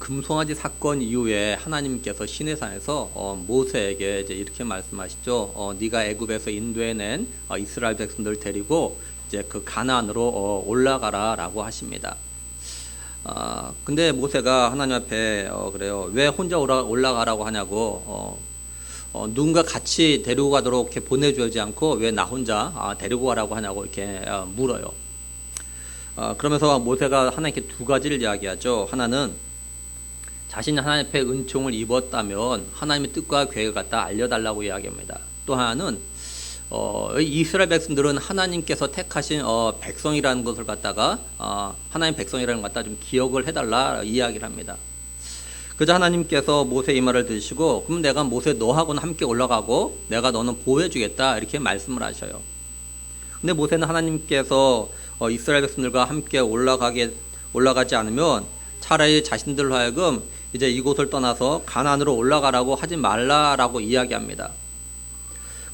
금송아지 사건 이후에 하나님께서 시내산에서 모세에게 이제 이렇게 말씀하시죠. 네가 애굽에서 인도해낸 이스라엘 백성들 데리고 이제 그 가나안으로 올라가라라고 하십니다. 근데 모세가 하나님 앞에 그래요. 왜 혼자 올라가라고 하냐고. 누군가 같이 데리고 가도록 이렇게 보내주지 않고 왜 나 혼자 데리고 가라고 하냐고 이렇게 물어요. 그러면서 모세가 하나님께 두 가지를 이야기하죠. 하나는 자신이 하나님 앞에 은총을 입었다면 하나님의 뜻과 계획을 갖다 알려달라고 이야기합니다. 또 하나는 이스라엘 백성들은 하나님께서 택하신 백성이라는 것을 갖다가 하나님 백성이라는 것 갖다 좀 기억을 해달라 이야기를 합니다. 그저 하나님께서 모세 이 말을 들으시고 그럼 내가 모세 너하고는 함께 올라가고 내가 너는 보호해주겠다 이렇게 말씀을 하셔요. 근데 모세는 하나님께서 이스라엘 백성들과 함께 올라가지 않으면 차라리 자신들로 하여금 이제 이곳을 떠나서 가나안으로 올라가라고 하지 말라라고 이야기합니다.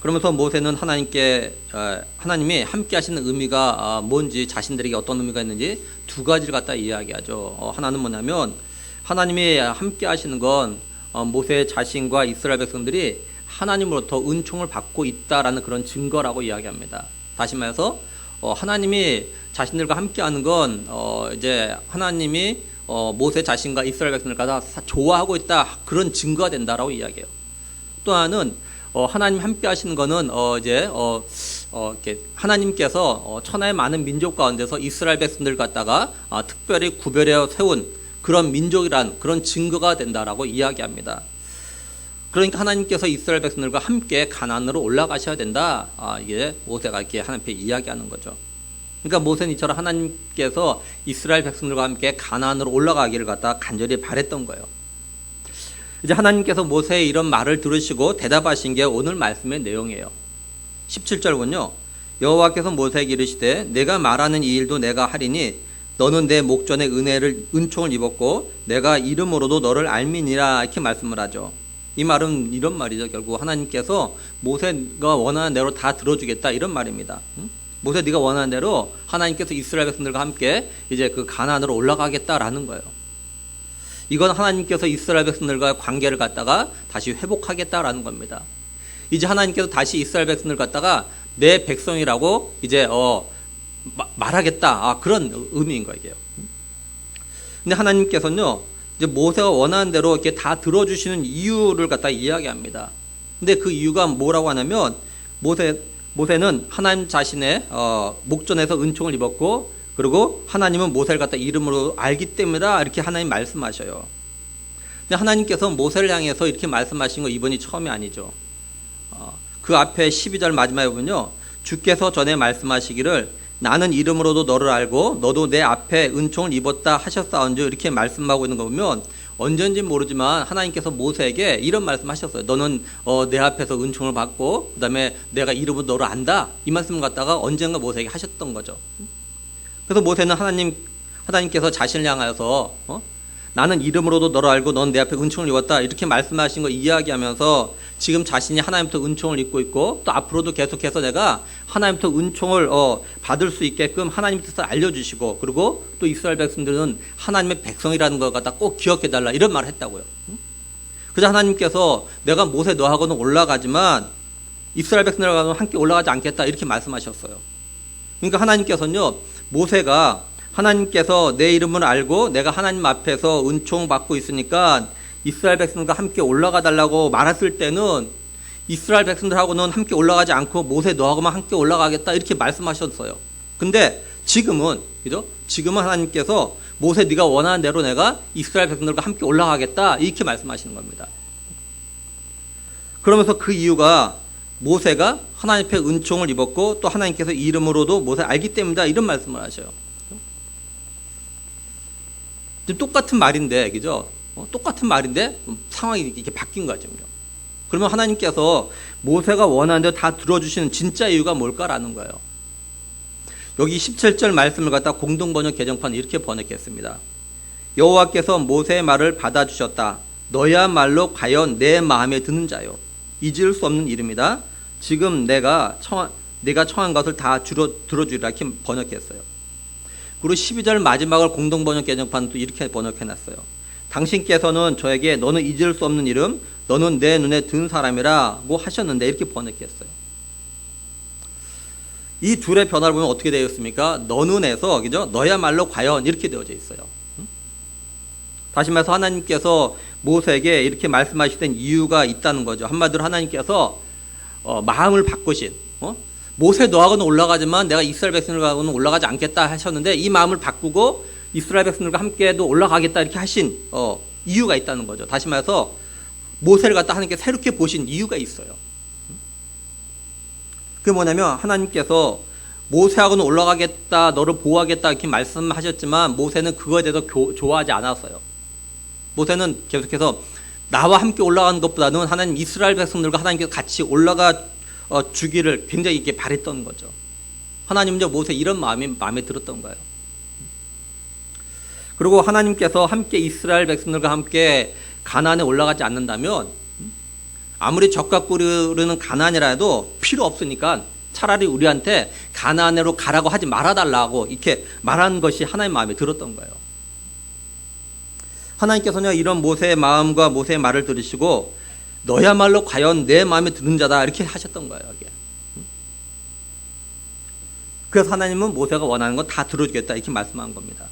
그러면서 모세는 하나님이 함께 하시는 의미가 뭔지 자신들에게 어떤 의미가 있는지 두 가지를 갖다 이야기하죠. 하나는 뭐냐면 하나님이 함께 하시는 건 모세 자신과 이스라엘 백성들이 하나님으로부터 은총을 받고 있다라는 그런 증거라고 이야기합니다. 다시 말해서 하나님이 자신들과 함께하는 건 이제 하나님이 모세 자신과 이스라엘 백성들과 다 좋아하고 있다 그런 증거가 된다라고 이야기해요. 또 하나는 하나님 함께하시는 거는 이렇게 하나님께서 천하의 많은 민족 가운데서 이스라엘 백성들 갖다가 특별히 구별해 세운 그런 민족이란 그런 증거가 된다라고 이야기합니다. 그러니까 하나님께서 이스라엘 백성들과 함께 가나안으로 올라가셔야 된다. 이게 모세가 이렇게 하나님께 이야기하는 거죠. 그러니까 모세는 이처럼 하나님께서 이스라엘 백성들과 함께 가나안으로 올라가기를 갖다 간절히 바랬던 거예요. 이제 하나님께서 모세의 이런 말을 들으시고 대답하신 게 오늘 말씀의 내용이에요. 17절군요. 여호와께서 모세에게 이르시되 내가 말하는 이 일도 내가 하리니 너는 내 목전에 은총을 입었고 내가 이름으로도 너를 알미니라 이렇게 말씀을 하죠. 이 말은 이런 말이죠. 결국 하나님께서 모세가 원하는 대로 다 들어주겠다 이런 말입니다. 모세 네가 원하는 대로 하나님께서 이스라엘 백성들과 함께 이제 그 가나안으로 올라가겠다라는 거예요. 이건 하나님께서 이스라엘 백성들과 관계를 갖다가 다시 회복하겠다라는 겁니다. 이제 하나님께서 다시 이스라엘 백성들 갖다가 내 백성이라고 이제 말하겠다 그런 의미인 거예요. 근데 하나님께서는요 이제 모세가 원하는 대로 이렇게 다 들어주시는 이유를 갖다 이야기합니다. 근데 그 이유가 뭐라고 하냐면 모세는 하나님 자신의 목전에서 은총을 입었고 그리고 하나님은 모세를 갖다 이름으로 알기 때문이다 이렇게 하나님 말씀하셔요. 근데 하나님께서 모세를 향해서 이렇게 말씀하신 거 이번이 처음이 아니죠. 그 앞에 12절 마지막에 보면요. 주께서 전에 말씀하시기를 나는 이름으로도 너를 알고 너도 내 앞에 은총을 입었다 하셨사온즉 이렇게 말씀하고 있는 거 보면 언젠지 모르지만 하나님께서 모세에게 이런 말씀하셨어요. 너는 내 앞에서 은총을 받고 그 다음에 내가 이름으로 너를 안다 이 말씀 갖다가 언젠가 모세에게 하셨던 거죠. 그래서 모세는 하나님께서 자신을 향하여서 나는 이름으로도 너를 알고 넌 내 앞에 은총을 입었다 이렇게 말씀하신 거 이야기하면서 지금 자신이 하나님부터 은총을 입고 있고 또 앞으로도 계속해서 내가 하나님부터 은총을 받을 수 있게끔 하나님 뜻을 알려주시고 그리고 또 이스라엘 백성들은 하나님의 백성이라는 걸 갖다 꼭 기억해달라 이런 말을 했다고요. 그래서 하나님께서 내가 모세 너하고는 올라가지만 이스라엘 백성들하고는 함께 올라가지 않겠다 이렇게 말씀하셨어요. 그러니까 하나님께서는요 모세가 하나님께서 내 이름을 알고 내가 하나님 앞에서 은총 받고 있으니까 이스라엘 백성들과 함께 올라가 달라고 말했을 때는 이스라엘 백성들하고는 함께 올라가지 않고 모세 너하고만 함께 올라가겠다 이렇게 말씀하셨어요. 근데 지금은 하나님께서 모세 네가 원하는 대로 내가 이스라엘 백성들과 함께 올라가겠다 이렇게 말씀하시는 겁니다. 그러면서 그 이유가 모세가 하나님 앞에 은총을 입었고 또 하나님께서 이름으로도 모세 알기 때문이다 이런 말씀을 하셔요. 똑같은 말인데 그죠? 똑같은 말인데 상황이 이렇게 바뀐 거죠. 그러면 하나님께서 모세가 원하는 대로 다 들어주시는 진짜 이유가 뭘까라는 거예요. 여기 17절 말씀을 갖다 공동번역 개정판은 이렇게 번역했습니다. 여호와께서 모세의 말을 받아주셨다. 너야말로 과연 내 마음에 드는 자요. 잊을 수 없는 이름이다. 지금 내가 청한 것을 다 들어주리라 이렇게 번역했어요. 그리고 12절 마지막을 공동번역 개정판은 또 이렇게 번역해놨어요. 당신께서는 저에게 너는 잊을 수 없는 이름, 너는 내 눈에 든 사람이라고 하셨는데 이렇게 번역했어요. 이 둘의 변화를 보면 어떻게 되어 있습니까? 너는에서 그죠? 너야말로 과연 이렇게 되어져 있어요. 다시 말해서 하나님께서 모세에게 이렇게 말씀하시던 이유가 있다는 거죠. 한마디로 하나님께서 마음을 바꾸신 모세 너하고는 올라가지만 내가 이스라엘 백성들하고는 올라가지 않겠다 하셨는데 이 마음을 바꾸고 이스라엘 백성들과 함께도 올라가겠다 이렇게 하신 이유가 있다는 거죠. 다시 말해서 모세를 갖다 하나님께 새롭게 보신 이유가 있어요. 그게 뭐냐면 하나님께서 모세하고는 올라가겠다, 너를 보호하겠다 이렇게 말씀하셨지만 모세는 그거에 대해서 좋아하지 않았어요. 모세는 계속해서 나와 함께 올라가는 것보다는 하나님 이스라엘 백성들과 하나님께서 같이 올라가 주기를 굉장히 이렇게 바랬던 거죠. 하나님은요 모세 이런 마음이 마음에 들었던 거예요. 그리고 하나님께서 함께 이스라엘 백성들과 함께 가나안에 올라가지 않는다면 아무리 적과 꿀르는 가나안이라도 필요 없으니까 차라리 우리한테 가나안으로 가라고 하지 말아달라고 이렇게 말하는 것이 하나님 마음에 들었던 거예요. 하나님께서는 이런 모세의 마음과 모세의 말을 들으시고 너야말로 과연 내 마음에 드는 자다 이렇게 하셨던 거예요. 이게. 그래서 하나님은 모세가 원하는 건 다 들어주겠다 이렇게 말씀한 겁니다.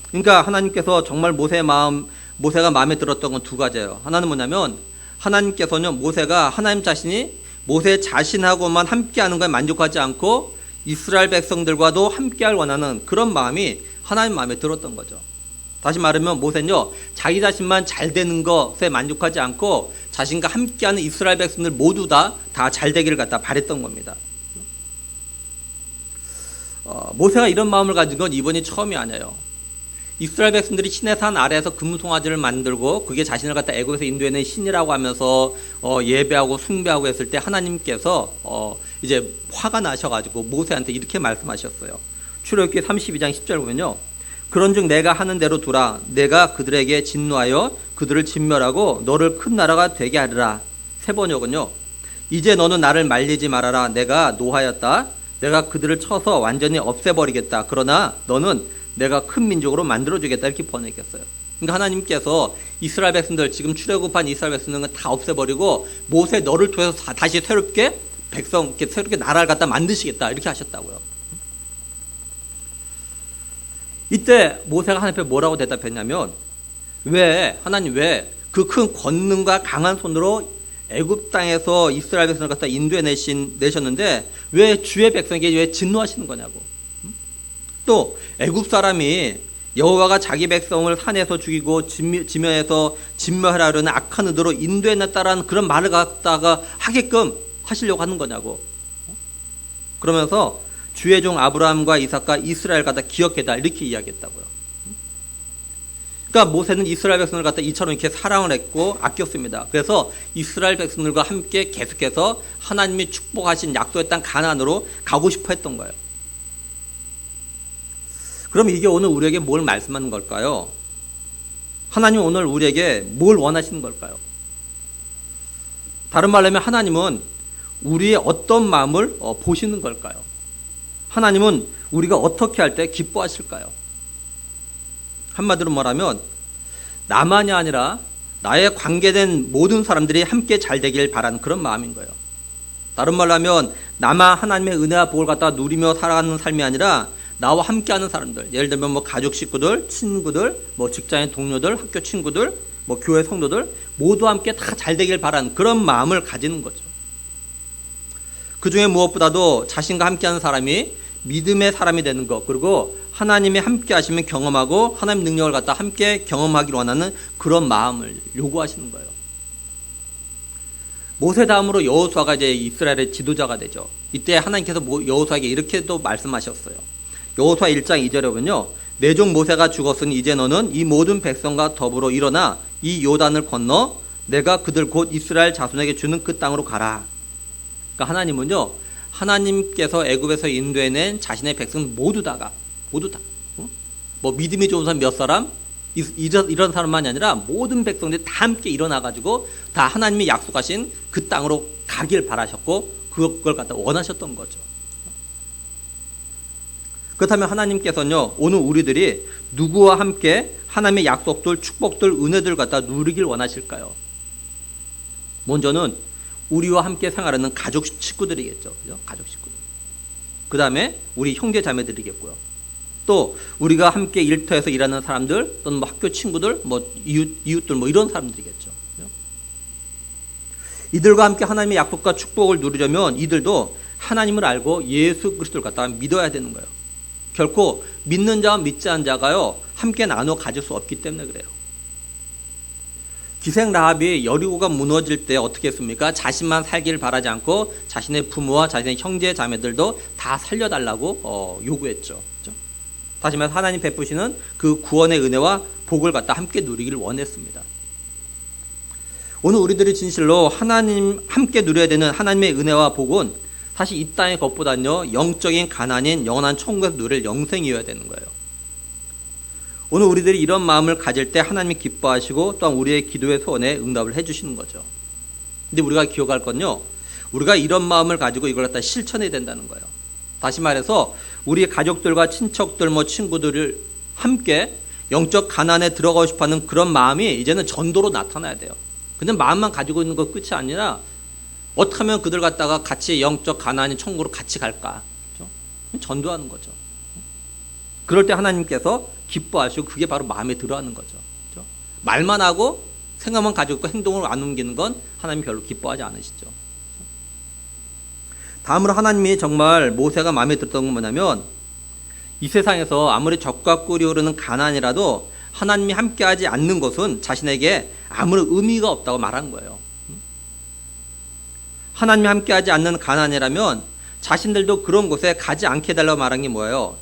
그러니까 하나님께서 정말 모세가 마음에 들었던 건 두 가지예요. 하나는 뭐냐면 하나님께서는 모세가 하나님 자신이 모세 자신하고만 함께하는 것에 만족하지 않고 이스라엘 백성들과도 함께할 원하는 그런 마음이 하나님 마음에 들었던 거죠. 다시 말하면 모세는요 자기 자신만 잘 되는 것에 만족하지 않고 자신과 함께하는 이스라엘 백성들 모두 다 잘 되기를 갖다 바랬던 겁니다. 모세가 이런 마음을 가진 건 이번이 처음이 아니에요. 이스라엘 백성들이 시내산 아래에서 금송아지를 만들고 그게 자신을 갖다 애굽에서 인도해낸 신이라고 하면서 예배하고 숭배하고 했을 때 하나님께서 이제 화가 나셔가지고 모세한테 이렇게 말씀하셨어요. 출애굽기 32장 10절 보면요. 그런즉 내가 하는 대로 두라. 내가 그들에게 진노하여 그들을 진멸하고 너를 큰 나라가 되게 하리라. 세 번역은요. 이제 너는 나를 말리지 말아라. 내가 노하였다. 내가 그들을 쳐서 완전히 없애버리겠다. 그러나 너는 내가 큰 민족으로 만들어주겠다 이렇게 번역했어요. 그러니까 하나님께서 이스라엘 백성들 지금 출애굽한 이스라엘 백성들은 다 없애버리고 모세 너를 통해서 다시 새롭게 새롭게 나라를 갖다 만드시겠다 이렇게 하셨다고요. 이때 모세가 하나님 앞에 뭐라고 대답했냐면 하나님 왜 그 큰 권능과 강한 손으로 애굽 땅에서 이스라엘 백성을 갖다 인도해 내셨는데 왜 주의 백성에게 왜 진노하시는 거냐고. 또 애굽 사람이 여호와가 자기 백성을 산에서 죽이고 지면에서 진멸하려는 악한 의도로 인도해냈다라는 그런 말을 갖다가 하게끔 하시려고 하는 거냐고. 그러면서 주의 종 아브라함과 이삭과 이스라엘 갖다 기억해다 이렇게 이야기했다고요. 그러니까 모세는 이스라엘 백성을 갖다 이처럼 이렇게 사랑을 했고 아꼈습니다. 그래서 이스라엘 백성들과 함께 계속해서 하나님이 축복하신 약속의 땅 가나안으로 가고 싶어 했던 거예요. 그럼 이게 오늘 우리에게 뭘 말씀하는 걸까요? 하나님 오늘 우리에게 뭘 원하시는 걸까요? 다른 말로 하면 하나님은 우리의 어떤 마음을 보시는 걸까요? 하나님은 우리가 어떻게 할 때 기뻐하실까요? 한마디로 말하면 나만이 아니라 나의 관계된 모든 사람들이 함께 잘 되길 바라는 그런 마음인 거예요. 다른 말로 하면 나만 하나님의 은혜와 복을 갖다 누리며 살아가는 삶이 아니라 나와 함께하는 사람들, 예를 들면 가족 식구들, 친구들, 직장의 동료들, 학교 친구들, 교회 성도들 모두 함께 다 잘 되길 바라는 그런 마음을 가지는 거죠. 그 중에 무엇보다도 자신과 함께하는 사람이 믿음의 사람이 되는 것, 그리고 하나님이 함께 하시면 경험하고 하나님 능력을 갖다 함께 경험하기를 원하는 그런 마음을 요구하시는 거예요. 모세 다음으로 여호수아가 이제 이스라엘의 지도자가 되죠. 이때 하나님께서 여호수아에게 이렇게 또 말씀하셨어요. 여호수아 1장 2절에 보면요. 내 종 모세가 죽었으니 이제 너는 이 모든 백성과 더불어 일어나 이 요단을 건너 내가 그들 곧 이스라엘 자손에게 주는 그 땅으로 가라. 그러니까 하나님은요. 하나님께서 애굽에서 인도해낸 자신의 백성 모두 다 믿음이 좋은 사람 몇 사람 이런 사람만이 아니라 모든 백성들이 다 함께 일어나가지고 다 하나님이 약속하신 그 땅으로 가길 바라셨고 그걸 갖다 원하셨던 거죠. 그렇다면 하나님께서는요 오늘 우리들이 누구와 함께 하나님의 약속들, 축복들, 은혜들 갖다 누리길 원하실까요? 먼저는 우리와 함께 생활하는 가족 식구들이겠죠. 그죠? 가족 식구들. 그 다음에 우리 형제 자매들이겠고요. 또 우리가 함께 일터에서 일하는 사람들, 또는 뭐 학교 친구들, 뭐 이웃들, 뭐 이런 사람들이겠죠. 그죠? 이들과 함께 하나님의 약속과 축복을 누리려면 이들도 하나님을 알고 예수 그리스도를 갖다가 믿어야 되는 거예요. 결코 믿는 자와 믿지 않은 자가요 함께 나눠 가질 수 없기 때문에 그래요. 기생 라합이 여리고가 무너질 때 어떻게 했습니까? 자신만 살기를 바라지 않고 자신의 부모와 자신의 형제 자매들도 다 살려달라고 요구했죠. 그렇죠? 다시 말해서 하나님 베푸시는 그 구원의 은혜와 복을 갖다 함께 누리기를 원했습니다. 오늘 우리들이 진실로 하나님 함께 누려야 되는 하나님의 은혜와 복은 사실 이 땅의 것보다는요 영적인 가난인 영원한 천국에서 누릴 영생이어야 되는 거예요. 오늘 우리들이 이런 마음을 가질 때 하나님이 기뻐하시고 또한 우리의 기도의 소원에 응답을 해주시는 거죠. 근데 우리가 기억할 건요, 우리가 이런 마음을 가지고 이걸 갖다 실천해야 된다는 거예요. 다시 말해서 우리 가족들과 친척들, 뭐 친구들을 함께 영적 가난에 들어가고 싶어하는 그런 마음이 이제는 전도로 나타나야 돼요. 그냥 마음만 가지고 있는 것 끝이 아니라 어떻게 하면 그들 갖다가 같이 영적 가난인 천국으로 같이 갈까? 그렇죠? 전도하는 거죠. 그럴 때 하나님께서 기뻐하시고 그게 바로 마음에 들어하는 거죠. 그렇죠? 말만 하고 생각만 가지고 있고 행동을 안 옮기는 건 하나님 별로 기뻐하지 않으시죠. 그렇죠? 다음으로 하나님이 정말 모세가 마음에 들었던 건 뭐냐면 이 세상에서 아무리 적과 꿀이 흐르는 가난이라도 하나님이 함께하지 않는 것은 자신에게 아무런 의미가 없다고 말한 거예요. 하나님이 함께하지 않는 가난이라면 자신들도 그런 곳에 가지 않게 해달라고 말한 게 뭐예요?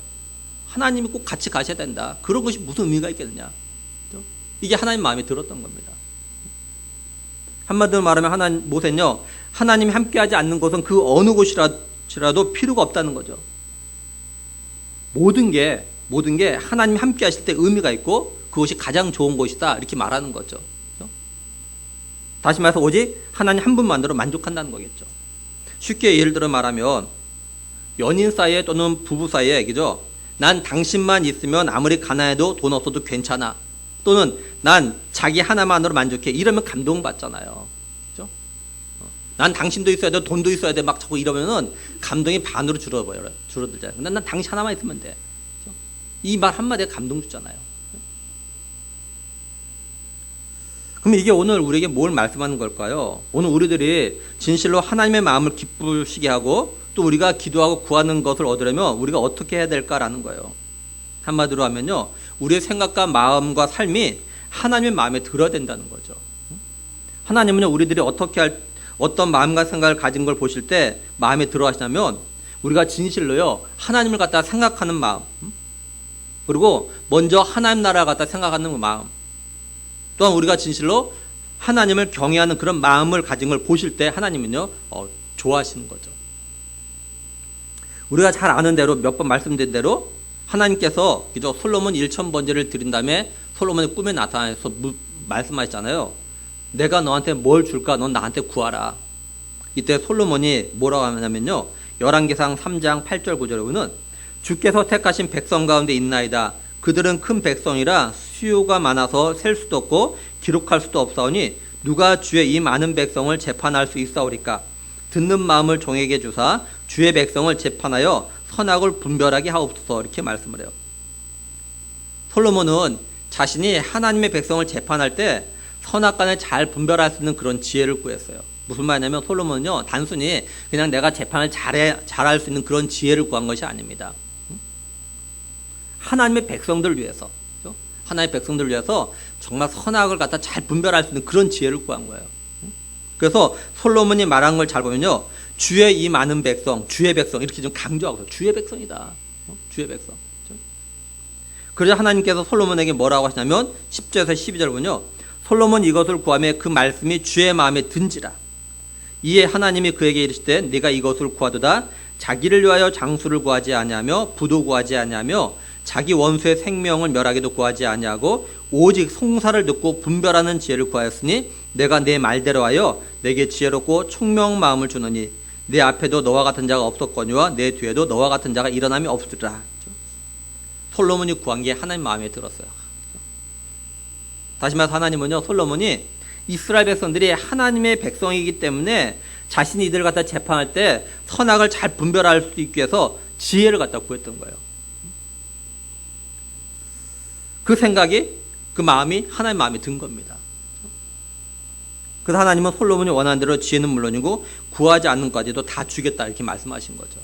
하나님이 꼭 같이 가셔야 된다. 그런 것이 무슨 의미가 있겠느냐? 그렇죠? 이게 하나님 마음에 들었던 겁니다. 한마디로 말하면 모세는요, 하나님이 함께하지 않는 곳은 그 어느 곳이라도 필요가 없다는 거죠. 모든 게 하나님이 함께하실 때 의미가 있고 그것이 가장 좋은 곳이다 이렇게 말하는 거죠. 그렇죠? 다시 말해서 오직 하나님 한 분만으로 만족한다는 거겠죠. 쉽게 예를 들어 말하면 연인 사이에 또는 부부 사이에, 그죠? 난 당신만 있으면 아무리 가난해도 돈 없어도 괜찮아. 또는 난 자기 하나만으로 만족해. 이러면 감동받잖아요. 그죠? 난 당신도 있어야 돼, 돈도 있어야 돼. 막 자꾸 이러면은 감동이 반으로 줄어들잖아요. 근데 난 당신 하나만 있으면 돼. 그죠? 이 말 한마디에 감동 주잖아요. 그럼 이게 오늘 우리에게 뭘 말씀하는 걸까요? 오늘 우리들이 진실로 하나님의 마음을 기쁘시게 하고 또 우리가 기도하고 구하는 것을 얻으려면 우리가 어떻게 해야 될까라는 거예요. 한마디로 하면요, 우리의 생각과 마음과 삶이 하나님의 마음에 들어야 된다는 거죠. 하나님은요, 우리들이 어떤 마음과 생각을 가진 걸 보실 때 마음에 들어 하시냐면 우리가 진실로요, 하나님을 갖다 생각하는 마음, 그리고 먼저 하나님 나라를 갖다 생각하는 마음, 또한 우리가 진실로 하나님을 경외하는 그런 마음을 가진 걸 보실 때 하나님은요, 좋아하시는 거죠. 우리가 잘 아는 대로 몇 번 말씀드린 대로 하나님께서 그죠, 솔로몬 1000번제를 드린 다음에 솔로몬의 꿈에 나타나서 말씀하셨잖아요. 내가 너한테 뭘 줄까? 넌 나한테 구하라. 이때 솔로몬이 뭐라고 하냐면요, 열왕기상 3장 8절 9절에 보면 주께서 택하신 백성 가운데 있나이다. 그들은 큰 백성이라 수요가 많아서 셀 수도 없고 기록할 수도 없사오니 누가 주의 이 많은 백성을 재판할 수 있사오리까? 듣는 마음을 종에게 주사 주의 백성을 재판하여 선악을 분별하게 하옵소서. 이렇게 말씀을 해요. 솔로몬은 자신이 하나님의 백성을 재판할 때 선악간을 잘 분별할 수 있는 그런 지혜를 구했어요. 무슨 말이냐면 솔로몬은요, 단순히 그냥 내가 재판을 잘할 수 있는 그런 지혜를 구한 것이 아닙니다. 하나님의 백성들을 위해서, 그렇죠? 하나님의 백성들을 위해서 정말 선악을 갖다 잘 분별할 수 있는 그런 지혜를 구한 거예요. 그래서 솔로몬이 말한 걸 잘 보면요, 주의 이 많은 백성, 주의 백성 이렇게 좀 강조하고 주의 백성이다. 주의 백성. 그렇죠? 그래서 하나님께서 솔로몬에게 뭐라고 하시냐면 10절에서 12절 보면요, 솔로몬 이것을 구하며 그 말씀이 주의 마음에 든지라. 이에 하나님이 그에게 이르시되 네가 이것을 구하도다. 자기를 위하여 장수를 구하지 아니하며 부도 구하지 아니하며 자기 원수의 생명을 멸하기도 구하지 아니하고 오직 송사를 듣고 분별하는 지혜를 구하였으니 내가 내 말대로 하여 내게 지혜롭고 총명 마음을 주노니 내 앞에도 너와 같은 자가 없었거니와 내 뒤에도 너와 같은 자가 일어남이 없으리라. 솔로몬이 구한 게 하나님 마음에 들었어요. 다시 말해서 하나님은요, 솔로몬이 이스라엘 백성들이 하나님의 백성이기 때문에 자신이 이들을 갖다 재판할 때 선악을 잘 분별할 수 있기 위해서 지혜를 갖다 구했던 거예요. 그 생각이, 그 마음이 하나님의 마음에 든 겁니다. 그래서 하나님은 솔로몬이 원하는 대로 지혜는 물론이고 구하지 않는 것까지도 다 주겠다 이렇게 말씀하신 거죠.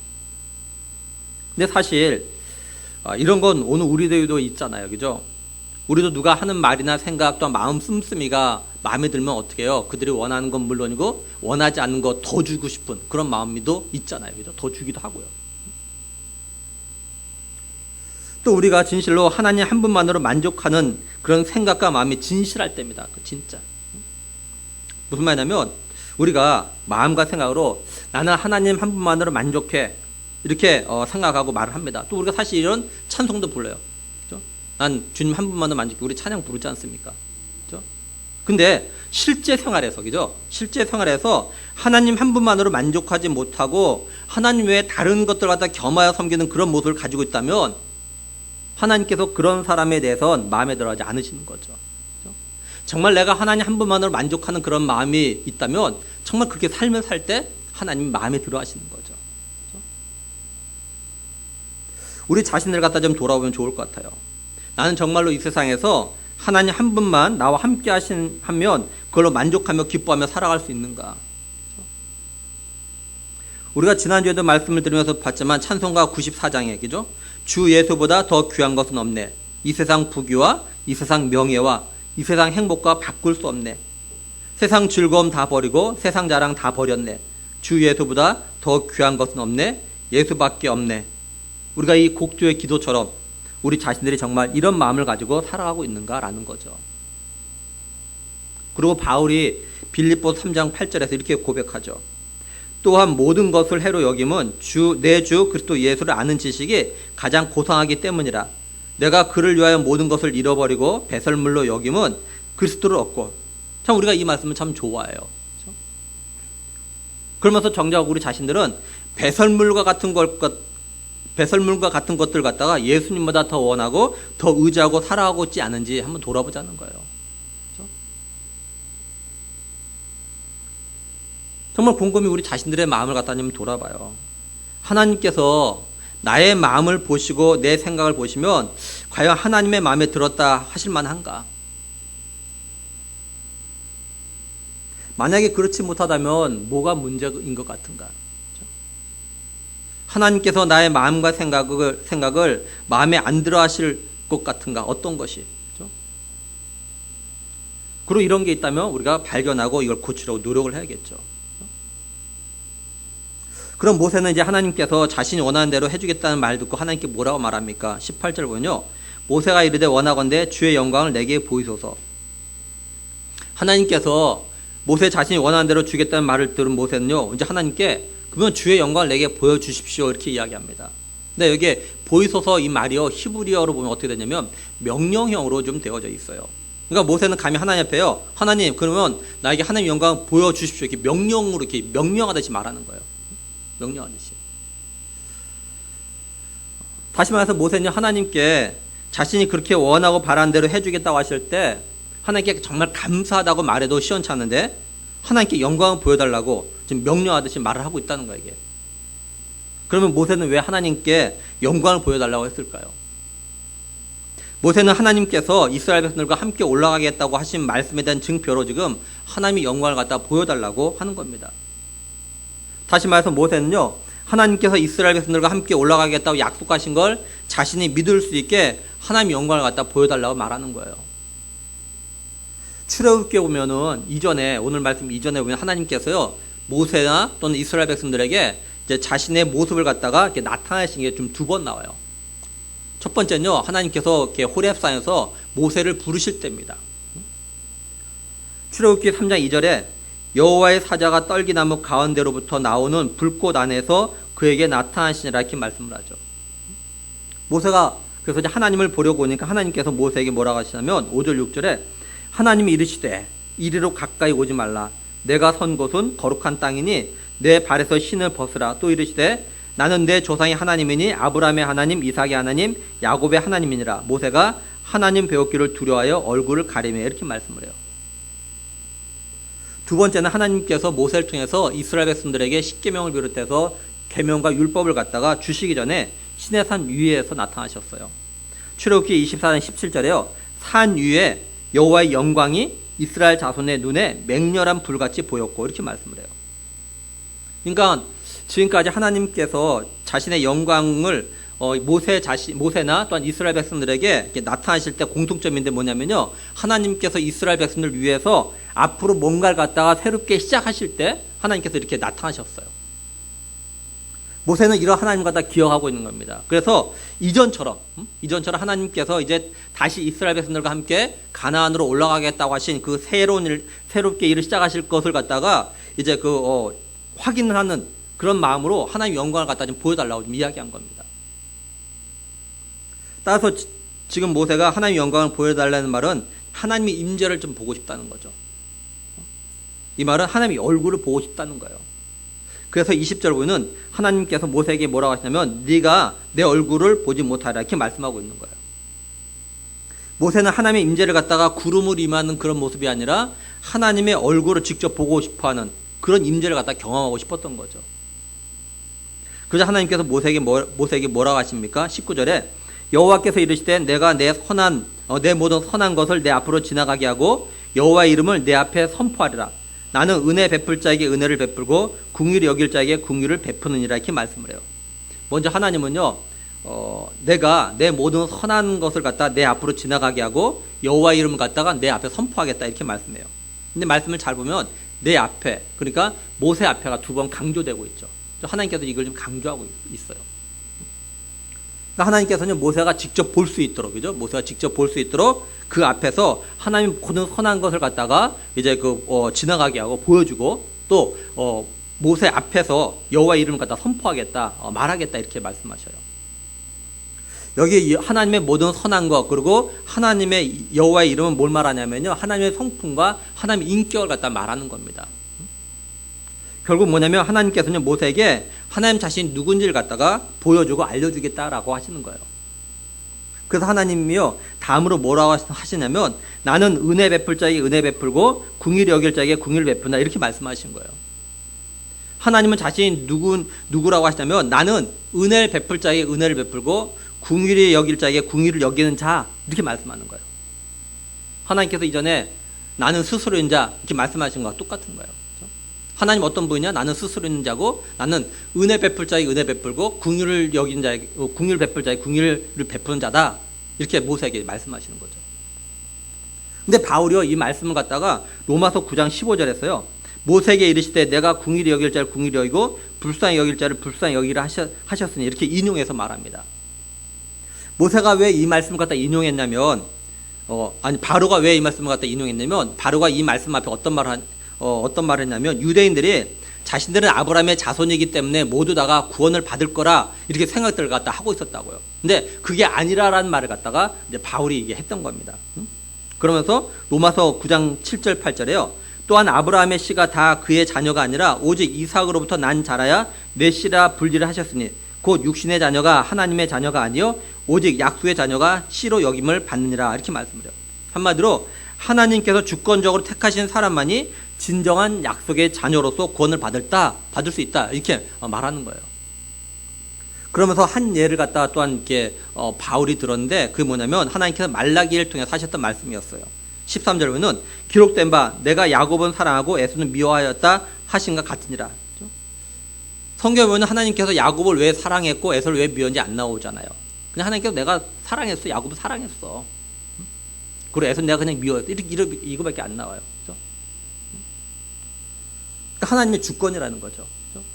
근데 사실 이런 건 오늘 우리들도 있잖아요. 그죠? 우리도 누가 하는 말이나 생각 또한 마음 씀씀이가 마음에 들면 어떻게 해요? 그들이 원하는 건 물론이고 원하지 않는 거 더 주고 싶은 그런 마음도 있잖아요. 그죠? 더 주기도 하고요. 또 우리가 진실로 하나님 한 분만으로 만족하는 그런 생각과 마음이 진실할 때입니다. 진짜. 무슨 말이냐면 우리가 마음과 생각으로 나는 하나님 한 분만으로 만족해 이렇게 생각하고 말을 합니다. 또 우리가 사실 이런 찬송도 불러요. 그죠? 난 주님 한 분만으로 만족해. 우리 찬양 부르지 않습니까? 그죠? 근데 실제 생활에서, 그죠? 실제 생활에서 하나님 한 분만으로 만족하지 못하고 하나님 외에 다른 것들 갖다 겸하여 섬기는 그런 모습을 가지고 있다면 하나님께서 그런 사람에 대해서는 마음에 들어하지 않으시는 거죠. 그죠? 정말 내가 하나님 한 분만으로 만족하는 그런 마음이 있다면 정말 그렇게 삶을 살 때 하나님이 마음에 들어 하시는 거죠. 그죠? 우리 자신을 갖다 좀 돌아보면 좋을 것 같아요. 나는 정말로 이 세상에서 하나님 한 분만 나와 함께 하면 그걸로 만족하며 기뻐하며 살아갈 수 있는가? 우리가 지난주에도 말씀을 드리면서 봤지만 찬송가 94장에 그죠? 주 예수보다 더 귀한 것은 없네. 이 세상 부귀와 이 세상 명예와 이 세상 행복과 바꿀 수 없네. 세상 즐거움 다 버리고 세상 자랑 다 버렸네. 주 예수보다 더 귀한 것은 없네. 예수밖에 없네. 우리가 이 곡조의 기도처럼 우리 자신들이 정말 이런 마음을 가지고 살아가고 있는가라는 거죠. 그리고 바울이 빌립보서 3장 8절에서 이렇게 고백하죠. 또한 모든 것을 해로 여김은 내 주 그리스도 예수를 아는 지식이 가장 고상하기 때문이라. 내가 그를 위하여 모든 것을 잃어버리고 배설물로 여김은 그리스도를 얻고. 참 우리가 이 말씀을 참 좋아해요. 그렇죠? 그러면서 정작 우리 자신들은 배설물과 같은 것들 갖다가 예수님보다 더 원하고 더 의지하고 살아가고 있지 않은지 한번 돌아보자는 거예요. 그렇죠? 정말 곰곰이 우리 자신들의 마음을 갖다 좀 돌아봐요. 하나님께서 나의 마음을 보시고 내 생각을 보시면 과연 하나님의 마음에 들었다 하실 만한가? 만약에 그렇지 못하다면 뭐가 문제인 것 같은가? 그렇죠? 하나님께서 나의 마음과 생각을 마음에 안 들어 하실 것 같은가? 어떤 것이? 그렇죠? 그리고 이런 게 있다면 우리가 발견하고 이걸 고치려고 노력을 해야겠죠. 그럼 모세는 이제 하나님께서 자신이 원하는 대로 해주겠다는 말 듣고 하나님께 뭐라고 말합니까? 18절 보면요. 모세가 이르되 원하건대 주의 영광을 내게 보이소서. 하나님께서 모세 자신이 원하는 대로 주겠다는 말을 들은 모세는요. 이제 하나님께 그러면 주의 영광을 내게 보여주십시오. 이렇게 이야기합니다. 근데 여기에 보이소서 이 말이요. 히브리어로 보면 어떻게 되냐면 명령형으로 좀 되어져 있어요. 그러니까 모세는 감히 하나님 앞에요. 하나님 그러면 나에게 하나님의 영광을 보여주십시오. 이렇게 명령으로 이렇게 명령하듯이 말하는 거예요. 명령하듯이. 다시 말해서 모세는 하나님께 자신이 그렇게 원하고 바라는 대로 해주겠다고 하실 때 하나님께 정말 감사하다고 말해도 시원찮은데 하나님께 영광을 보여달라고 지금 명령하듯이 말을 하고 있다는 거예요. 이게. 그러면 모세는 왜 하나님께 영광을 보여달라고 했을까요? 모세는 하나님께서 이스라엘 백성들과 함께 올라가겠다고 하신 말씀에 대한 증표로 지금 하나님의 영광을 갖다 보여달라고 하는 겁니다. 다시 말해서 모세는요. 하나님께서 이스라엘 백성들과 함께 올라가겠다고 약속하신 걸 자신이 믿을 수 있게 하나님의 영광을 갖다 보여달라고 말하는 거예요. 출애굽기에 보면은 오늘 말씀 이전에 보면 하나님께서요. 모세나 또는 이스라엘 백성들에게 이제 자신의 모습을 갖다가 이렇게 나타내신 게 좀 2번 나와요. 첫 번째는요. 하나님께서 이렇게 호렙산에서 모세를 부르실 때입니다. 출애굽기 3장 2절에 여호와의 사자가 떨기나무 가운데로부터 나오는 불꽃 안에서 그에게 나타나시니라 이렇게 말씀을 하죠. 모세가 그래서 이제 하나님을 보려고 오니까 하나님께서 모세에게 뭐라고 하시냐면 5절 6절에 하나님이 이르시되 이리로 가까이 오지 말라. 내가 선 곳은 거룩한 땅이니 내 발에서 신을 벗으라. 또 이르시되 나는 내 조상의 하나님이니 아브라함의 하나님, 이삭의 하나님, 야곱의 하나님이니라. 모세가 하나님 배웠기를 두려워하여 얼굴을 가리며 이렇게 말씀을 해요. 두 번째는 하나님께서 모세를 통해서 이스라엘 백성들에게 십계명을 비롯해서 계명과 율법을 갖다가 주시기 전에 시내산 위에서 나타나셨어요. 출애굽기 24장 17절에요. 산 위에 여호와의 영광이 이스라엘 자손의 눈에 맹렬한 불같이 보였고 이렇게 말씀을 해요. 그러니까 지금까지 하나님께서 자신의 영광을 모세나 또한 이스라엘 백성들에게 이렇게 나타나실 때 공통점인데 뭐냐면요. 하나님께서 이스라엘 백성들 위해서 앞으로 뭔가를 갖다가 새롭게 시작하실 때 하나님께서 이렇게 나타나셨어요. 모세는 이런 하나님과 다 기억하고 있는 겁니다. 그래서 이전처럼 하나님께서 이제 다시 이스라엘 백성들과 함께 가나안으로 올라가겠다고 하신 그 새롭게 일을 시작하실 것을 갖다가 이제 확인을 하는 그런 마음으로 하나님의 영광을 갖다 좀 보여달라고 좀 이야기한 겁니다. 따라서 지금 모세가 하나님의 영광을 보여달라는 말은 하나님의 임재를 좀 보고 싶다는 거죠. 이 말은 하나님의 얼굴을 보고 싶다는 거예요. 그래서 20절 보면 하나님께서 모세에게 뭐라고 하시냐면 네가 내 얼굴을 보지 못하라 이렇게 말씀하고 있는 거예요. 모세는 하나님의 임재를 갖다가 구름을 임하는 그런 모습이 아니라 하나님의 얼굴을 직접 보고 싶어하는 그런 임재를 갖다 경험하고 싶었던 거죠. 그래서 하나님께서 모세에게 뭐라고 하십니까? 19절에 여호와께서 이르시되 내가 내 모든 선한 것을 내 앞으로 지나가게 하고 여호와의 이름을 내 앞에 선포하리라. 나는 은혜 베풀 자에게 은혜를 베풀고 긍휼히 여길 자에게 긍휼을 베푸느니라 이렇게 말씀을 해요. 먼저 하나님은요, 내가 내 모든 선한 것을 갖다 내 앞으로 지나가게 하고 여호와의 이름을 갖다가 내 앞에 선포하겠다 이렇게 말씀해요. 근데 말씀을 잘 보면 내 앞에, 그러니까 모세 앞에가 두 번 강조되고 있죠. 하나님께서 이걸 좀 강조하고 있어요. 그러니까 하나님께서는 모세가 직접 볼 수 있도록, 그죠? 모세가 직접 볼 수 있도록 그 앞에서 하나님 모든 선한 것을 갖다가 이제 지나가게 하고 보여주고 또 모세 앞에서 여호와의 이름을 갖다 선포하겠다, 말하겠다 이렇게 말씀하셔요. 여기 하나님의 모든 선한 것 그리고 하나님의 여호와의 이름은 뭘 말하냐면요, 하나님의 성품과 하나님의 인격을 갖다 말하는 겁니다. 결국 뭐냐면 하나님께서는 모세에게 하나님 자신이 누군지를 갖다가 보여주고 알려주겠다라고 하시는 거예요. 그래서 하나님이요 다음으로 뭐라고 하시냐면 나는 은혜 베풀 자에게 은혜 베풀고 긍휼히 여길 자에게 긍휼을 베푼다 이렇게 말씀하신 거예요. 하나님은 자신이 누구라고 하시냐면 나는 은혜를 베풀 자에게 은혜를 베풀고 긍휼히 여길 자에게 긍휼을 여기는 자 이렇게 말씀하는 거예요. 하나님께서 이전에 나는 스스로 있는 자 이렇게 말씀하신 거와 똑같은 거예요. 하나님 어떤 분이냐? 나는 스스로 있는 자고 나는 은혜 베풀 자에게 은혜 베풀고 긍휼을 여긴 자에게 긍휼 베풀 자에게 긍휼을 베푸는 자다. 이렇게 모세에게 말씀하시는 거죠. 근데 바울이요 이 말씀을 갖다가 로마서 9장 15절에서요. 모세에게 이르시되 내가 긍휼히 여길 자를 긍휼히 여기고 불쌍히 여길 자를 불쌍히 여기라 하셨으니 이렇게 인용해서 말합니다. 모세가 왜 이 말씀을 갖다 인용했냐면 바로가 왜 이 말씀을 갖다 인용했냐면 바로가 이 말씀 앞에 어떤 말을 했냐면 유대인들이 자신들은 아브라함의 자손이기 때문에 모두 다가 구원을 받을 거라 이렇게 생각들을 갖다 하고 있었다고요. 근데 그게 아니라라는 말을 갖다가 이제 바울이 이게 했던 겁니다. 그러면서 로마서 9장 7절 8절에요. 또한 아브라함의 씨가 다 그의 자녀가 아니라 오직 이삭으로부터 난 자라야 내 씨라 불리를 하셨으니 곧 육신의 자녀가 하나님의 자녀가 아니요 오직 약속의 자녀가 씨로 여김을 받느니라 이렇게 말씀을 해요. 한마디로 하나님께서 주권적으로 택하신 사람만이 진정한 약속의 자녀로서 구원을 받을 수 있다 이렇게 말하는 거예요. 그러면서 한 예를 갖다가 또한 이렇게 바울이 들었는데 그게 뭐냐면 하나님께서 말라기를 통해 하셨던 말씀이었어요. 13절 보면 기록된 바 내가 야곱은 사랑하고 에서는 미워하였다 하신 것 같으니라. 성경에 보면 하나님께서 야곱을 왜 사랑했고 에서를 왜 미워했는지 안 나오잖아요. 그냥 하나님께서 내가 사랑했어, 야곱을 사랑했어. 그리고 에서는 내가 그냥 미워했어. 이거밖에 안 나와요. 그렇죠? 하나님의 주권이라는 거죠. 그렇죠?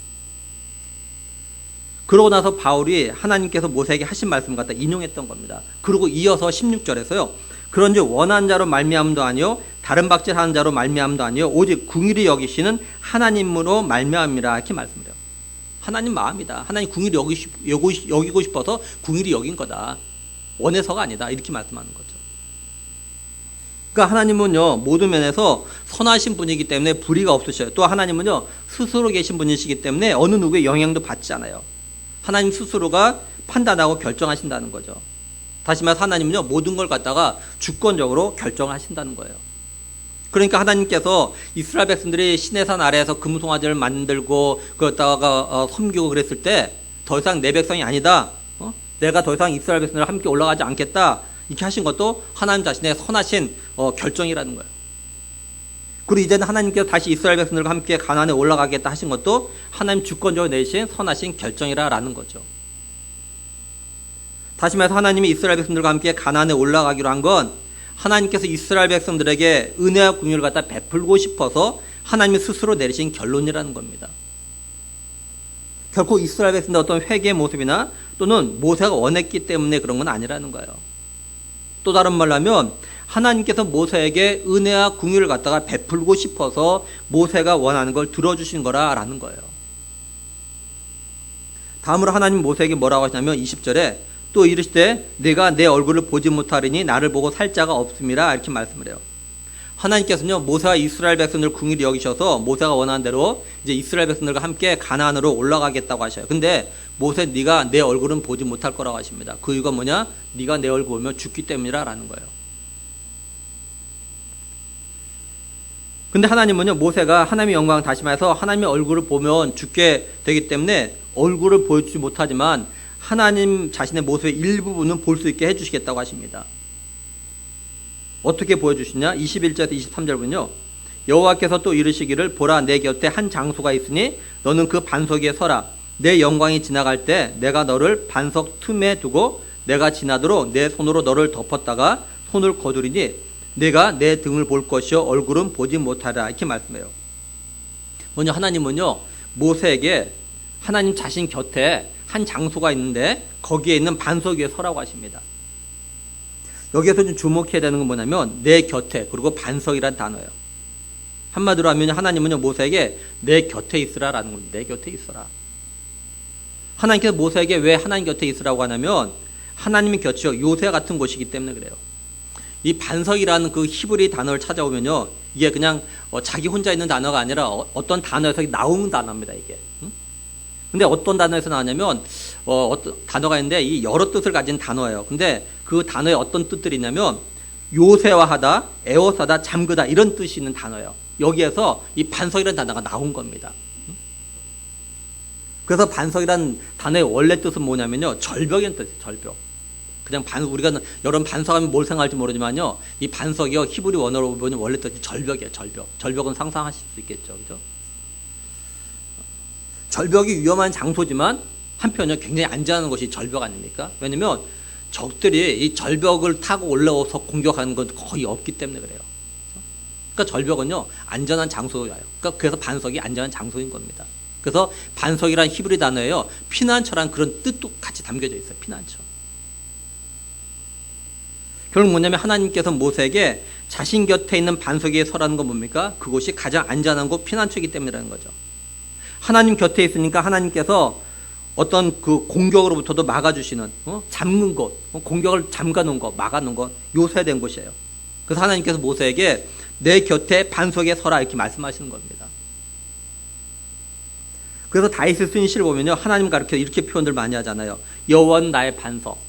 그러고 나서 바울이 하나님께서 모세에게 하신 말씀 갖다 인용했던 겁니다. 그리고 이어서 16절에서요. 그런즉 원한 자로 말미암음도 아니요 다른 박질하는 자로 말미암음도 아니요 오직 긍휼히 여기시는 하나님으로 말미암이라 이렇게 말씀해요. 하나님 마음이다. 하나님 긍휼히 여기고 싶어서 긍휼히 여긴 거다. 원해서가 아니다. 이렇게 말씀하는 거죠. 그러니까 하나님은요 모든 면에서 선하신 분이기 때문에 불의가 없으셔요. 또 하나님은요 스스로 계신 분이시기 때문에 어느 누구의 영향도 받지 않아요. 하나님 스스로가 판단하고 결정하신다는 거죠. 다시 말해서 하나님은요, 모든 걸 갖다가 주권적으로 결정하신다는 거예요. 그러니까 하나님께서 이스라엘 백성들이 시내산 아래에서 금송아지를 만들고 그러다가 섬기고 그랬을 때 더 이상 내 백성이 아니다. 내가 더 이상 이스라엘 백성들과 함께 올라가지 않겠다. 이렇게 하신 것도 하나님 자신의 선하신 결정이라는 거예요. 그리고 이제는 하나님께서 다시 이스라엘 백성들과 함께 가나안에 올라가겠다 하신 것도 하나님 주권적으로 내신 선하신 결정이라는 거죠. 다시 말해서 하나님이 이스라엘 백성들과 함께 가나안에 올라가기로 한 건 하나님께서 이스라엘 백성들에게 은혜와 긍휼을 갖다 베풀고 싶어서 하나님이 스스로 내리신 결론이라는 겁니다. 결코 이스라엘 백성들 어떤 회개의 모습이나 또는 모세가 원했기 때문에 그런 건 아니라는 거예요. 또 다른 말로 하면 하나님께서 모세에게 은혜와 긍휼을 갖다가 베풀고 싶어서 모세가 원하는 걸 들어주신 거라는 거예요. 다음으로 하나님 모세에게 뭐라고 하시냐면 20절에 또 이르시되 내가 내 얼굴을 보지 못하리니 나를 보고 살 자가 없음이라 이렇게 말씀을 해요. 하나님께서는요, 모세와 이스라엘 백성들을 긍휼히 여기셔서 모세가 원하는 대로 이제 이스라엘 백성들과 함께 가나안으로 올라가겠다고 하셔요. 근데 모세 네가 내 얼굴은 보지 못할 거라고 하십니다. 그 이유가 뭐냐? 네가 내 얼굴 보면 죽기 때문이라는 거예요. 근데 하나님은요, 모세가 하나님의 영광을 다시 말해서 하나님의 얼굴을 보면 죽게 되기 때문에 얼굴을 보여주지 못하지만 하나님 자신의 모습의 일부분은 볼 수 있게 해주시겠다고 하십니다. 어떻게 보여주시냐? 21절에서 23절 보면요, 여호와께서 또 이르시기를 보라 내 곁에 한 장소가 있으니 너는 그 반석 위에 서라. 내 영광이 지나갈 때 내가 너를 반석 틈에 두고 내가 지나도록 내 손으로 너를 덮었다가 손을 거두리니 내가 내 등을 볼 것이요 얼굴은 보지 못하라. 이렇게 말씀해요. 먼저 하나님은요, 모세에게 하나님 자신 곁에 한 장소가 있는데 거기에 있는 반석 위에 서라고 하십니다. 여기에서 좀 주목해야 되는 건 뭐냐면 내 곁에, 그리고 반석이란 단어예요. 한마디로 하면 하나님은요, 모세에게 내 곁에 있으라라는 겁니다. 내 곁에 있어라. 하나님께서 모세에게 왜 하나님 곁에 있으라고 하냐면 하나님의 곁이요, 요새 같은 곳이기 때문에 그래요. 이 반석이라는 그 히브리 단어를 찾아오면요, 이게 그냥 자기 혼자 있는 단어가 아니라 어떤 단어에서 나오는 단어입니다, 이게. 근데 어떤 단어에서 나왔냐면 어떤 단어가 있는데 이 여러 뜻을 가진 단어예요. 근데 그 단어에 어떤 뜻들이 있냐면 요새화하다, 에워싸다, 잠그다 이런 뜻이 있는 단어예요. 여기에서 이 반석이라는 단어가 나온 겁니다. 그래서 반석이라는 단어의 원래 뜻은 뭐냐면요, 절벽이라는 뜻이에요. 절벽. 그냥 우리가 여러분 반석하면 뭘 생각할지 모르지만요, 이 반석이요, 히브리 원어로 보면 원래 뜻이 절벽이에요. 절벽. 절벽은 상상하실 수 있겠죠, 그죠? 절벽이 위험한 장소지만 한편은 굉장히 안전한 것이 절벽 아닙니까? 왜냐면 적들이 이 절벽을 타고 올라와서 공격하는 건 거의 없기 때문에 그래요. 그러니까 절벽은요, 안전한 장소예요. 그러니까 그래서 반석이 안전한 장소인 겁니다. 그래서 반석이란 히브리 단어에요, 피난처란 그런 뜻도 같이 담겨져 있어요. 피난처. 결국 뭐냐면 하나님께서 모세에게 자신 곁에 있는 반석 위에 서라는 건 뭡니까? 그곳이 가장 안전한 곳, 피난처이기 때문이라는 거죠. 하나님 곁에 있으니까 하나님께서 어떤 그 공격으로부터도 막아주시는, 잠근 곳, 공격을 잠가놓은 것, 막아놓은 것, 요새된 곳이에요. 그래서 하나님께서 모세에게 내 곁에 반석에 서라 이렇게 말씀하시는 겁니다. 그래서 다윗의 순시를 보면요, 하나님 가르쳐 이렇게 표현들 많이 하잖아요. 여호와는 나의 반석,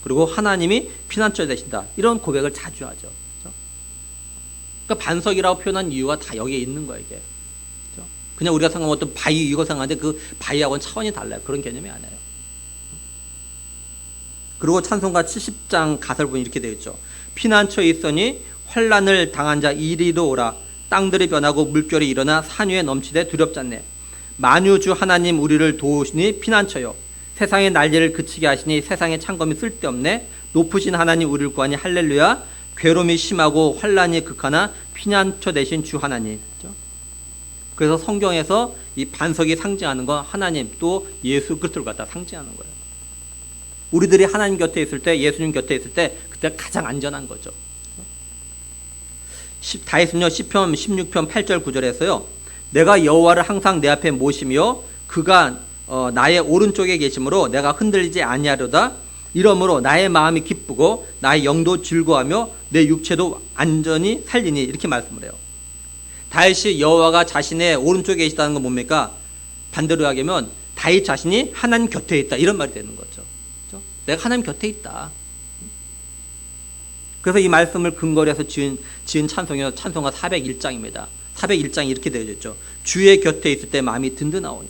그리고 하나님이 피난처 되신다, 이런 고백을 자주 하죠. 그렇죠? 그러니까 반석이라고 표현한 이유가 다 여기에 있는 거예요, 이게. 그렇죠? 그냥 우리가 생각하는 어떤 바위, 이거 생각하는데 그 바위하고는 차원이 달라요. 그런 개념이 아니에요. 그리고 찬송가 70장 가사를 보면 이렇게 되어 있죠. 피난처에 있으니 환난을 당한 자 이리로 오라. 땅들이 변하고 물결이 일어나 산 위에 넘치되 두렵지 않네. 만유주 하나님 우리를 도우시니 피난처요. 세상의 난리를 그치게 하시니 세상의 창검이 쓸데없네. 높으신 하나님 우리를 구하니 할렐루야. 괴로움이 심하고 환난이 극하나 피난처 되신 주 하나님. 그렇죠? 그래서 성경에서 이 반석이 상징하는 건 하나님, 또 예수 그리스도를 갖다 상징하는 거예요. 우리들이 하나님 곁에 있을 때, 예수님 곁에 있을 때 그때 가장 안전한 거죠. 다윗은요, 시편 16편 8절 9절에서요, 내가 여호와를 항상 내 앞에 모시며 그가 나의 오른쪽에 계심으로 내가 흔들리지 아니하려다. 이러므로 나의 마음이 기쁘고 나의 영도 즐거워하며 내 육체도 안전히 살리니, 이렇게 말씀을 해요. 다윗이 여호와가 자신의 오른쪽에 계시다는 건 뭡니까? 반대로 하면 다윗 자신이 하나님 곁에 있다, 이런 말이 되는 거죠. 그렇죠? 내가 하나님 곁에 있다. 그래서 이 말씀을 근거로 해서 지은 찬송이 찬송가 401장입니다. 401장이 이렇게 되어 있죠. 주의 곁에 있을 때 마음이 든든하오니.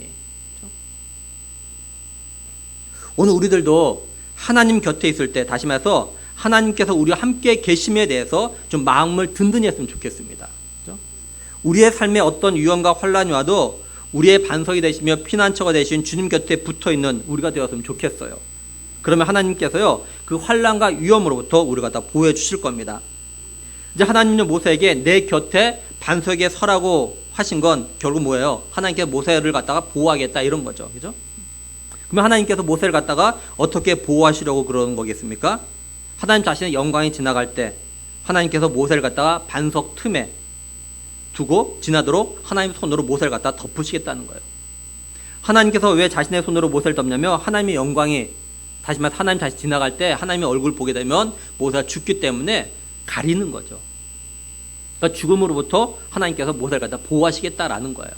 오늘 우리들도 하나님 곁에 있을 때, 다시 말해서 하나님께서 우리와 함께 계심에 대해서 좀 마음을 든든히 했으면 좋겠습니다. 우리의 삶에 어떤 위험과 혼란이 와도 우리의 반석이 되시며 피난처가 되신 주님 곁에 붙어있는 우리가 되었으면 좋겠어요. 그러면 하나님께서요, 그 환난과 위험으로부터 우리가 다 보호해 주실 겁니다. 이제 하나님은 모세에게 내 곁에 반석에 서라고 하신 건 결국 뭐예요? 하나님께서 모세를 갖다가 보호하겠다 이런 거죠. 그죠? 그러면 하나님께서 모세를 갖다가 어떻게 보호하시려고 그러는 거겠습니까? 하나님 자신의 영광이 지나갈 때 하나님께서 모세를 갖다가 반석 틈에 두고 지나도록 하나님 손으로 모세를 갖다가 덮으시겠다는 거예요. 하나님께서 왜 자신의 손으로 모세를 덮냐면 하나님의 영광이, 다시 말해 하나님 다시 지나갈 때 하나님의 얼굴을 보게 되면 모세가 죽기 때문에 가리는 거죠. 그러니까 죽음으로부터 하나님께서 모세를 갖다 보호하시겠다라는 거예요.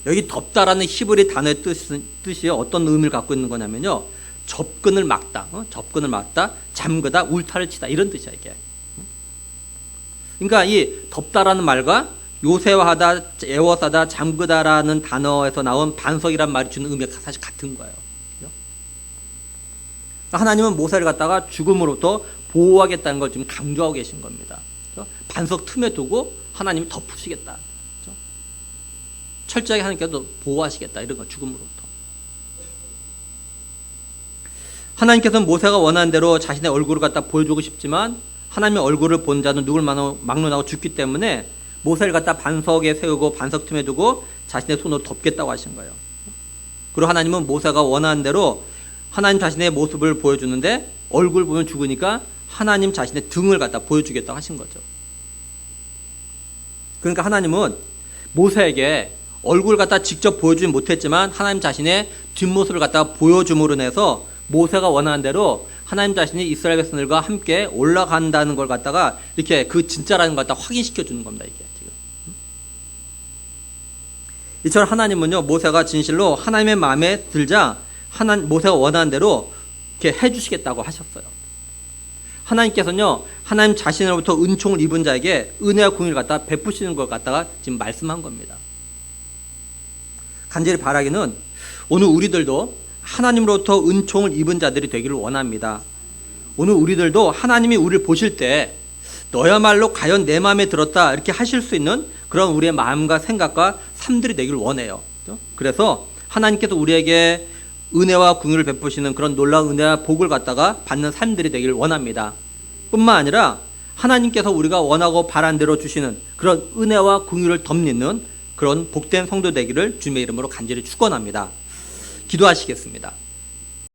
여기 덮다라는 히브리 단어의 뜻이 어떤 의미를 갖고 있는 거냐면요, 접근을 막다, 접근을 막다, 잠그다, 울타를 치다 이런 뜻이야 이게. 그러니까 이 덮다라는 말과 요새화하다, 에워싸다, 잠그다라는 단어에서 나온 반석이란 말이 주는 의미가 사실 같은 거예요. 하나님은 모세를 갖다가 죽음으로부터 보호하겠다는 걸 지금 강조하고 계신 겁니다. 반석 틈에 두고 하나님이 덮으시겠다. 철저하게 하나님께서 보호하시겠다. 이런 거, 죽음으로부터. 하나님께서는 모세가 원하는 대로 자신의 얼굴을 갖다 보여주고 싶지만 하나님의 얼굴을 본 자는 누굴 막론하고 죽기 때문에 모세를 갖다 반석에 세우고 반석 틈에 두고 자신의 손으로 덮겠다고 하신 거예요. 그리고 하나님은 모세가 원하는 대로 하나님 자신의 모습을 보여주는데 얼굴 보면 죽으니까 하나님 자신의 등을 갖다 보여주겠다고 하신 거죠. 그러니까 하나님은 모세에게 얼굴을 갖다 직접 보여주지 못했지만 하나님 자신의 뒷모습을 갖다 보여줌으로 인해서 모세가 원하는 대로 하나님 자신이 이스라엘 백성들과 함께 올라간다는 걸 갖다가 이렇게 그 진짜라는 걸 갖다 확인시켜 주는 겁니다. 이게 지금. 이처럼 하나님은요, 모세가 진실로 하나님의 마음에 들자 모세가 원하는 대로 이렇게 해주시겠다고 하셨어요. 하나님께서는요, 하나님 자신으로부터 은총을 입은 자에게 은혜와 공의를 갖다 베푸시는 걸 갖다가 지금 말씀한 겁니다. 간절히 바라기는 오늘 우리들도 하나님으로부터 은총을 입은 자들이 되기를 원합니다. 오늘 우리들도 하나님이 우리를 보실 때 너야말로 과연 내 마음에 들었다 이렇게 하실 수 있는 그런 우리의 마음과 생각과 삶들이 되기를 원해요. 그래서 하나님께서 우리에게 은혜와 긍휼을 베푸시는 그런 놀라운 은혜와 복을 갖다가 받는 삶들이 되기를 원합니다. 뿐만 아니라 하나님께서 우리가 원하고 바란 대로 주시는 그런 은혜와 긍휼을 덧입는 그런 복된 성도 되기를 주님의 이름으로 간절히 축원합니다. 기도하시겠습니다.